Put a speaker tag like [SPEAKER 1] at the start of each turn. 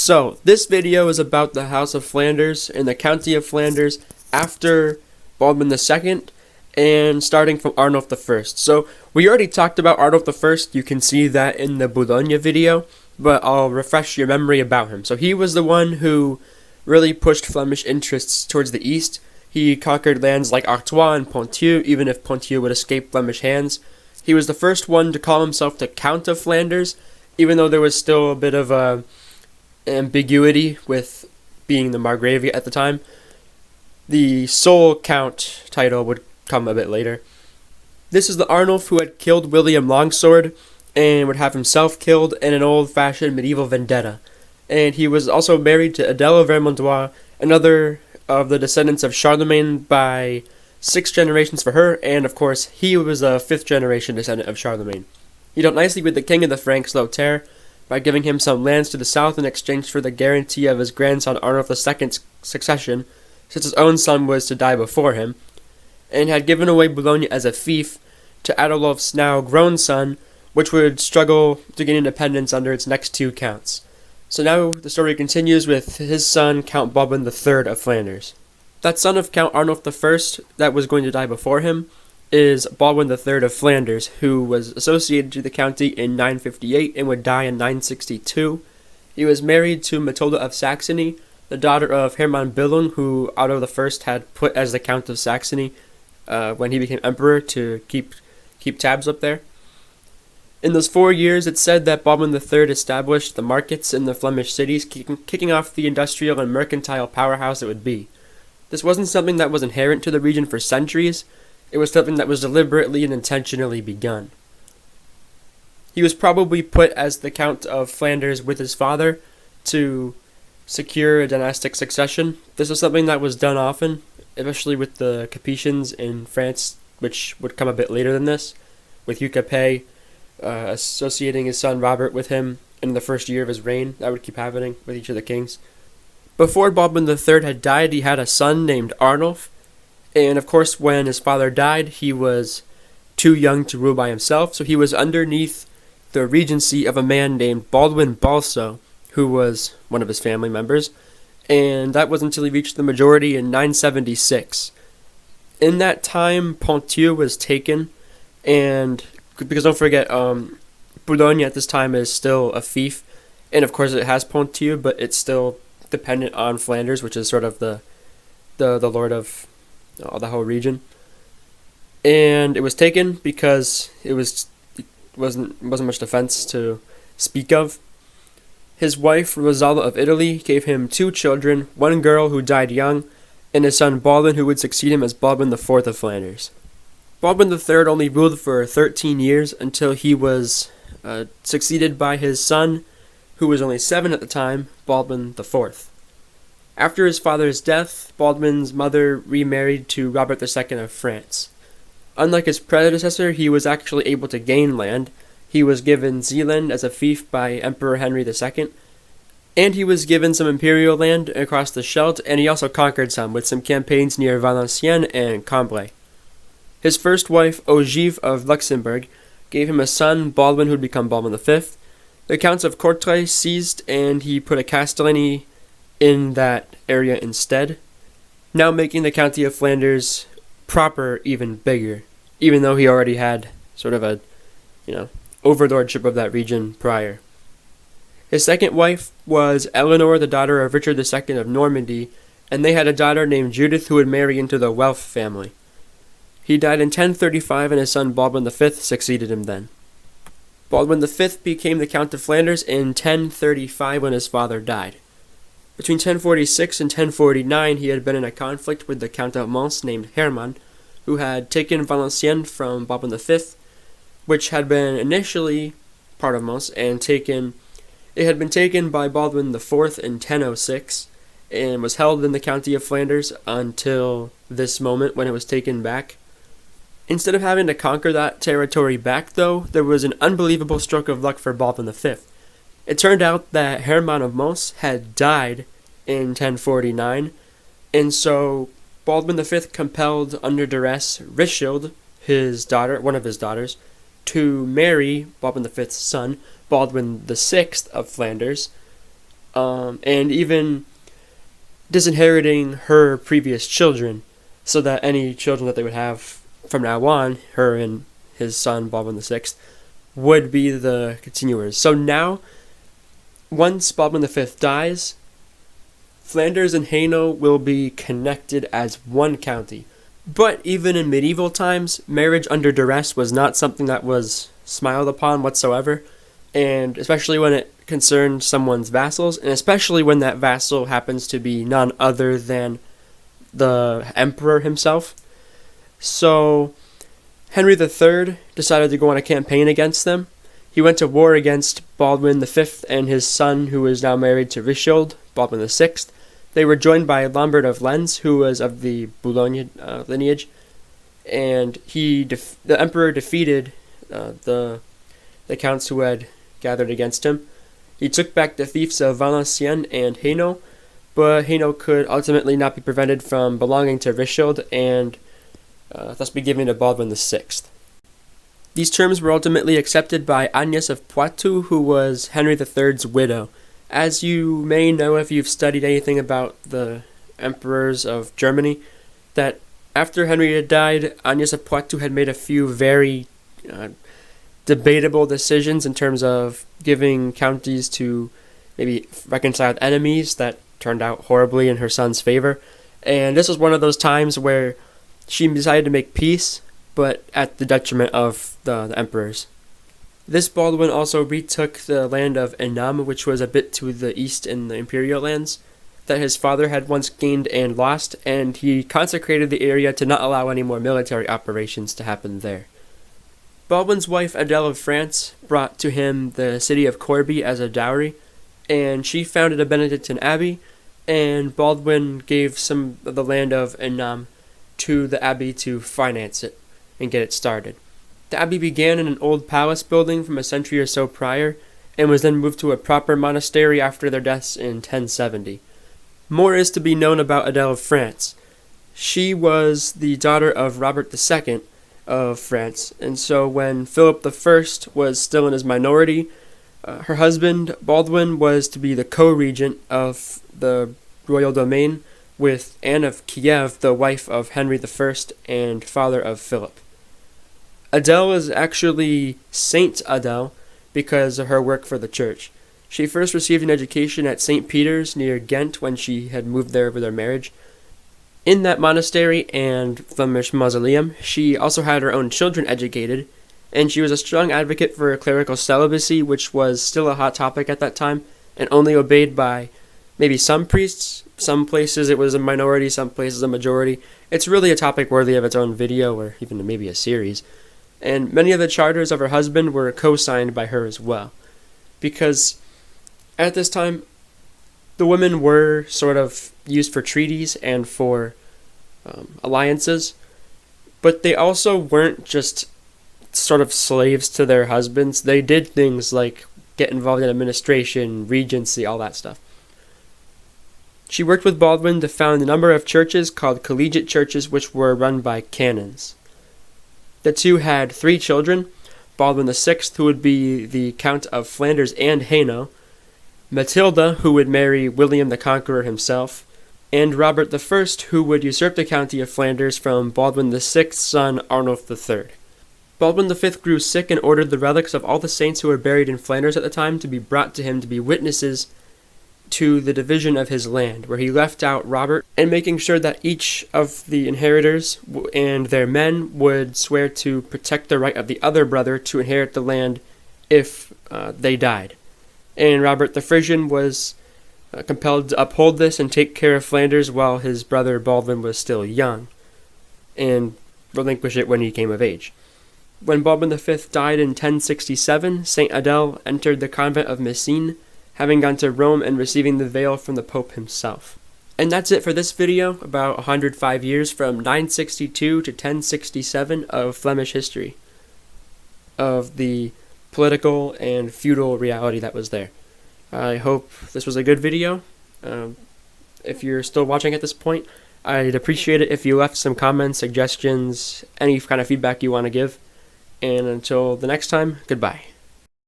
[SPEAKER 1] So, this video is about the House of Flanders and the County of Flanders after Baldwin II and starting from Arnulf I. So, we already talked about Arnulf I, you can see that in the Boulogne video, but I'll refresh your memory about him. So, he was the one who really pushed Flemish interests towards the east. He conquered lands like Artois and Ponthieu, even if Ponthieu would escape Flemish hands. He was the first one to call himself the Count of Flanders, even though there was still a bit of a ambiguity with being the Margravia at the time. The sole count title would come a bit later. This is the Arnulf who had killed William Longsword and would have himself killed in an old-fashioned medieval vendetta. And he was also married to Adele of Raimond, another of the descendants of Charlemagne by 6 generations for her, and of course he was a 5th generation descendant of Charlemagne. He dealt nicely with the king of the Franks, Lothair, by giving him some lands to the south in exchange for the guarantee of his grandson Arnulf II's succession, since his own son was to die before him, and had given away Boulogne as a fief to Adolf's now grown son, which would struggle to gain independence under its next 2 counts. So now the story continues with his son, Count Baldwin III of Flanders. That son of Count Arnulf I that was going to die before him is Baldwin III of Flanders, who was associated to the county in 958 and would die in 962. He was married to Matilda of Saxony, the daughter of Hermann Billung, who Otto I had put as the Count of Saxony when he became emperor to keep tabs up there. In those 4 years, it's said that Baldwin III established the markets in the Flemish cities, kicking off the industrial and mercantile powerhouse it would be. This wasn't something that was inherent to the region for centuries. It was something that was deliberately and intentionally begun. He was probably put as the Count of Flanders with his father to secure a dynastic succession. This was something that was done often, especially with the Capetians in France, which would come a bit later than this, with Hugh Capet associating his son Robert with him in the first year of his reign. That would keep happening with each of the kings. Before Baldwin III had died, he had a son named Arnulf, and of course when his father died, he was too young to rule by himself, so he was underneath the regency of a man named Baldwin Balso, who was one of his family members, and that was until he reached the majority in 976. In that time, Ponthieu was taken, and because don't forget, Boulogne at this time is still a fief, and of course it has Ponthieu, but it's still dependent on Flanders, which is sort of the lord of the whole region. And it was taken because it wasn't much defense to speak of. His wife, Rosala of Italy, gave him 2 children, 1 girl who died young, and his son Baldwin, who would succeed him as Baldwin IV of Flanders. Baldwin III only ruled for 13 years until he was succeeded by his son, who was only 7 at the time, Baldwin IV. After his father's death, Baldwin's mother remarried to Robert II of France. Unlike his predecessor, he was actually able to gain land. He was given Zeeland as a fief by Emperor Henry II, and he was given some imperial land across the Scheldt, and he also conquered some, with some campaigns near Valenciennes and Cambrai. His first wife, Ogive of Luxembourg, gave him a son, Baldwin, who would become Baldwin V. The Counts of Courtrai seized, and he put a castellany in that area instead, now making the County of Flanders proper even bigger, even though he already had sort of a, overlordship of that region prior. His second wife was Eleanor, the daughter of Richard II of Normandy, and they had a daughter named Judith who would marry into the Welf family. He died in 1035, and his son Baldwin V succeeded him then. Baldwin V became the Count of Flanders in 1035 when his father died. Between 1046 and 1049, he had been in a conflict with the Count of Mons named Hermann, who had taken Valenciennes from Baldwin V, which had been initially part of Mons, and it had been taken by Baldwin IV in 1006, and was held in the County of Flanders until this moment when it was taken back. Instead of having to conquer that territory back, though, there was an unbelievable stroke of luck for Baldwin V. It turned out that Hermann of Mons had died in 1049, and so Baldwin V compelled under duress Richilde, one of his daughters, to marry Baldwin V's son, Baldwin VI of Flanders, and even disinheriting her previous children, so that any children that they would have from now on, her and his son Baldwin VI, would be the continuers. So now, once Baldwin V dies, Flanders and Hainaut will be connected as one county. But even in medieval times, marriage under duress was not something that was smiled upon whatsoever, and especially when it concerned someone's vassals, and especially when that vassal happens to be none other than the emperor himself. So Henry III decided to go on a campaign against them. He went to war against Baldwin V and his son, who was now married to Richilde, Baldwin VI. They were joined by Lambert of Lens, who was of the Boulogne lineage, and the emperor defeated the counts who had gathered against him. He took back the fiefs of Valenciennes and Hainaut, but Hainaut could ultimately not be prevented from belonging to Richilde and thus be given to Baldwin VI. These terms were ultimately accepted by Agnes of Poitou, who was Henry III's widow. As you may know if you've studied anything about the emperors of Germany, that after Henry had died, Agnes of Poitou had made a few very debatable decisions in terms of giving counties to maybe reconciled enemies that turned out horribly in her son's favor. And this was one of those times where she decided to make peace, but at the detriment of the emperors. This Baldwin also retook the land of Enam, which was a bit to the east in the imperial lands, that his father had once gained and lost, and he consecrated the area to not allow any more military operations to happen there. Baldwin's wife Adele of France brought to him the city of Corbie as a dowry, and she founded a Benedictine abbey, and Baldwin gave some of the land of Enam to the abbey to finance it and get it started. The abbey began in an old palace building from a century or so prior, and was then moved to a proper monastery after their deaths in 1070. More is to be known about Adele of France. She was the daughter of Robert II of France, and so when Philip I was still in his minority, her husband Baldwin was to be the co-regent of the royal domain with Anne of Kiev, the wife of Henry I and father of Philip. Adele is actually Saint Adele because of her work for the church. She first received an education at St. Peter's near Ghent when she had moved there with her marriage. In that monastery and Flemish mausoleum, she also had her own children educated, and she was a strong advocate for clerical celibacy, which was still a hot topic at that time, and only obeyed by maybe some priests. Some places it was a minority, some places a majority. It's really a topic worthy of its own video, or even maybe a series. And many of the charters of her husband were co-signed by her as well. Because at this time, the women were sort of used for treaties and for alliances, but they also weren't just sort of slaves to their husbands. They did things like get involved in administration, regency, all that stuff. She worked with Baldwin to found a number of churches called collegiate churches, which were run by canons. The two had 3 children: Baldwin VI, who would be the Count of Flanders and Hainaut, Matilda, who would marry William the Conqueror himself, and Robert I, who would usurp the county of Flanders from Baldwin VI's son Arnulf III. Baldwin V grew sick and ordered the relics of all the saints who were buried in Flanders at the time to be brought to him to be witnesses to the division of his land, where he left out Robert, and making sure that each of the inheritors and their men would swear to protect the right of the other brother to inherit the land if they died. And Robert the Frisian was compelled to uphold this and take care of Flanders while his brother Baldwin was still young, and relinquish it when he came of age. When Baldwin V died in 1067, Saint Adele entered the convent of Messines, having gone to Rome and receiving the veil from the Pope himself. And that's it for this video, about 105 years from 962 to 1067 of Flemish history, of the political and feudal reality that was there. I hope this was a good video. If you're still watching at this point, I'd appreciate it if you left some comments, suggestions, any kind of feedback you want to give. And until the next time, goodbye.